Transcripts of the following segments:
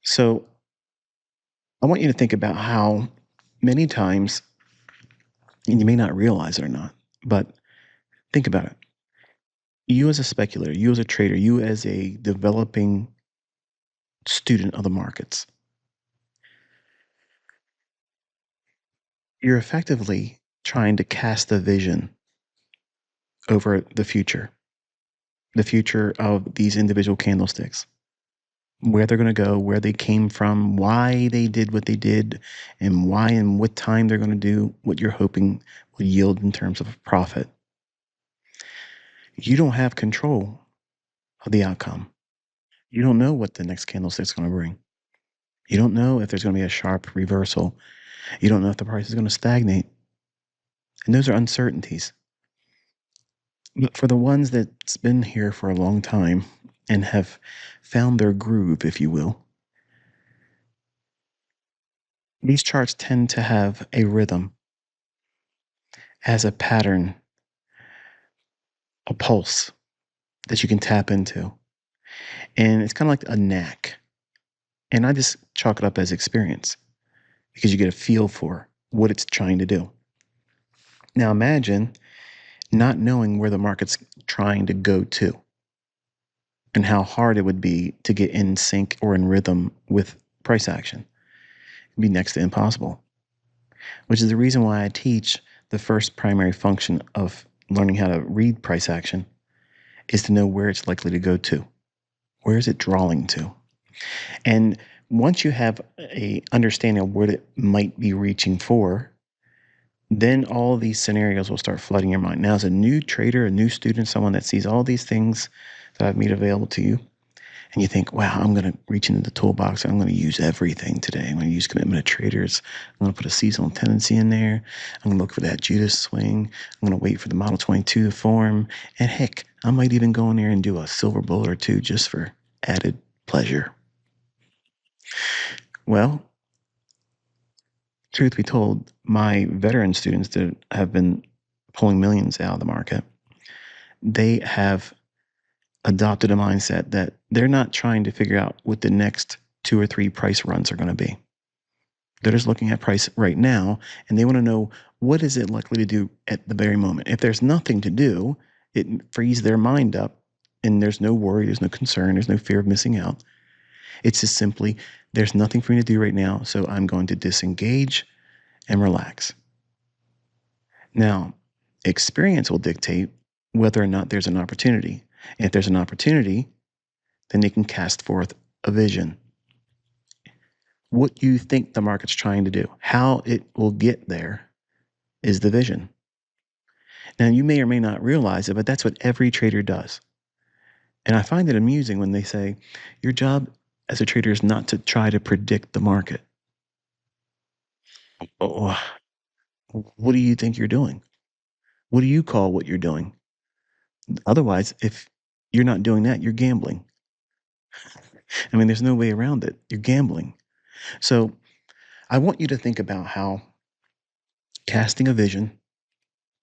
So I want you to think about how many times, and you may not realize it or not, but think about it. You as a speculator, you as a trader, you as a developing student of the markets, you're effectively trying to cast a vision over the future of these individual candlesticks, where they're going to go, where they came from, why they did what they did, and why and what time they're going to do what you're hoping will yield in terms of a profit. You don't have control of the outcome. You don't know what the next candlestick's going to bring. You don't know if there's going to be a sharp reversal. You don't know if the price is going to stagnate. And those are uncertainties. But for the ones that's been here for a long time and have found their groove, if you will, these charts tend to have a rhythm, as a pattern, a pulse that you can tap into. And it's kind of like a knack. And I just chalk it up as experience because you get a feel for what it's trying to do. Now imagine not knowing where the market's trying to go to and how hard it would be to get in sync or in rhythm with price action. It'd be next to impossible, which is the reason why I teach the first primary function of learning how to read price action is to know where it's likely to go to. Where is it drawing to? And once you have a understanding of what it might be reaching for, then all these scenarios will start flooding your mind. Now, as a new trader, a new student, someone that sees all these things that I've made available to you, and you think, wow, I'm going to reach into the toolbox. I'm going to use everything today. I'm going to use commitment of traders. I'm going to put a seasonal tendency in there. I'm going to look for that Judas swing. I'm going to wait for the Model 22 to form. And heck, I might even go in there and do a silver bullet or two just for added pleasure. Well, truth be told, my veteran students that have been pulling millions out of the market, they have adopted a mindset that they're not trying to figure out what the next 2 or 3 price runs are going to be. They're just looking at price right now, and they want to know what is it likely to do at the very moment. If there's nothing to do, it frees their mind up, and there's no worry, there's no concern, there's no fear of missing out. It's just simply, there's nothing for me to do right now, so I'm going to disengage and relax. Now, experience will dictate whether or not there's an opportunity. And if there's an opportunity, then they can cast forth a vision. What you think the market's trying to do, how it will get there, is the vision. Now, you may or may not realize it, but that's what every trader does. And I find it amusing when they say, your job as a trader is not to try to predict the market. Oh, what do you think you're doing? What do you call what you're doing? Otherwise, if you're not doing that, you're gambling. I mean, there's no way around it. You're gambling. So I want you to think about how casting a vision,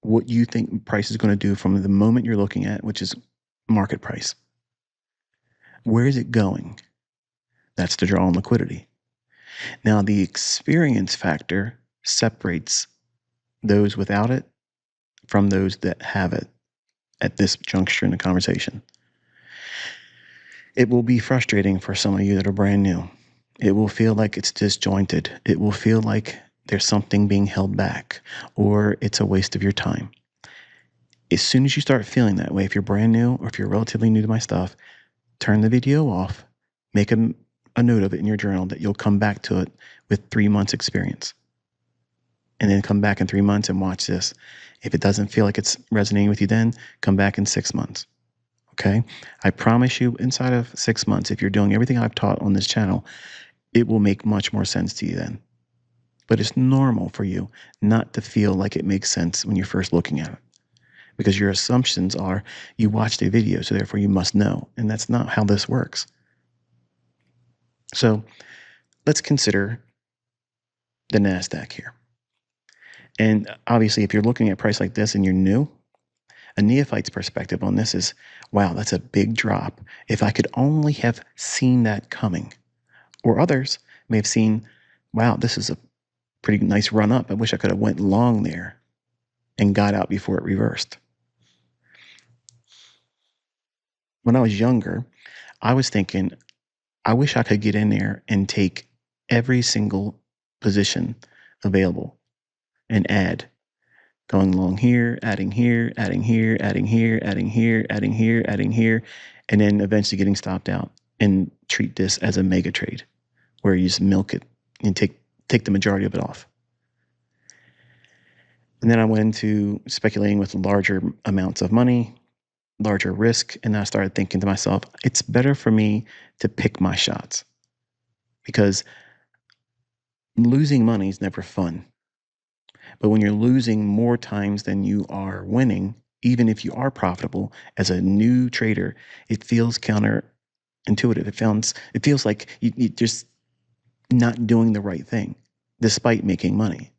what you think price is going to do from the moment you're looking at, which is market price. Where is it going? That's the draw on liquidity. Now, the experience factor separates those without it from those that have it at this juncture in the conversation. It will be frustrating for some of you that are brand new. It will feel like it's disjointed. It will feel like there's something being held back or it's a waste of your time. As soon as you start feeling that way, if you're brand new or if you're relatively new to my stuff, turn the video off, make a note of it in your journal that you'll come back to it with 3 months experience. And then come back in 3 months and watch this. If it doesn't feel like it's resonating with you then, come back in 6 months. Okay? I promise you, inside of 6 months, if you're doing everything I've taught on this channel, it will make much more sense to you then. But it's normal for you not to feel like it makes sense when you're first looking at it. Because your assumptions are you watched a video, so therefore you must know. And that's not how this works. So let's consider the NASDAQ here. And obviously, if you're looking at a price like this and you're new, a neophyte's perspective on this is, wow, that's a big drop. If I could only have seen that coming, Or others may have seen, wow, this is a pretty nice run up. I wish I could have went long there and got out before it reversed. When I was younger, I was thinking, I wish I could get in there and take every single position available and add, going along here, adding here, adding here, adding here, adding here, adding here, adding here, and then eventually getting stopped out and treat this as a mega trade where you just milk it and take the majority of it off. And then I went into speculating with larger amounts of money, larger risk, and I started thinking to myself, it's better for me to pick my shots because losing money is never fun. But when you're losing more times than you are winning, even if you are profitable as a new trader, it feels counterintuitive. It feels like you're just not doing the right thing despite making money.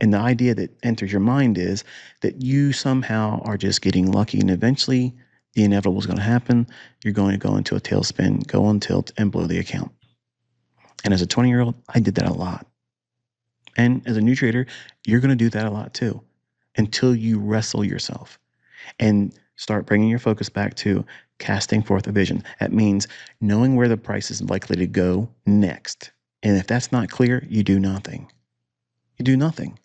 And the idea that enters your mind is that you somehow are just getting lucky and eventually the inevitable is going to happen. You're going to go into a tailspin, go on tilt, and blow the account. And as a 20-year-old, I did that a lot. And as a new trader, you're going to do that a lot too until you wrestle yourself and start bringing your focus back to casting forth a vision. That means knowing where the price is likely to go next. And if that's not clear, you do nothing. You do nothing.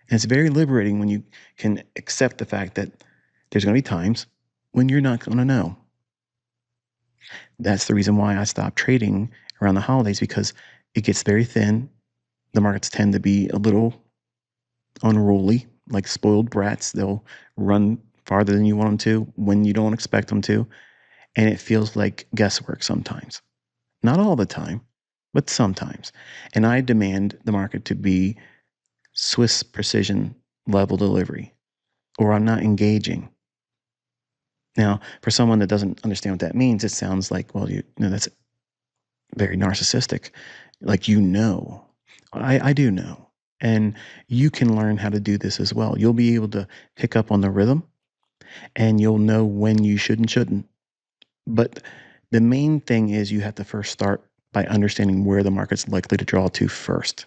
And it's very liberating when you can accept the fact that there's going to be times when you're not going to know. That's the reason why I stopped trading around the holidays because it gets very thin. The markets tend to be a little unruly, like spoiled brats. They'll run farther than you want them to when you don't expect them to. And it feels like guesswork sometimes. Not all the time, but sometimes. And I demand the market to be Swiss precision level delivery, or I'm not engaging. Now, for someone that doesn't understand what that means, it sounds like, well, that's very narcissistic. Like, I do know. And you can learn how to do this as well. You'll be able to pick up on the rhythm and you'll know when you should and shouldn't. But the main thing is you have to first start by understanding where the market's likely to draw to first.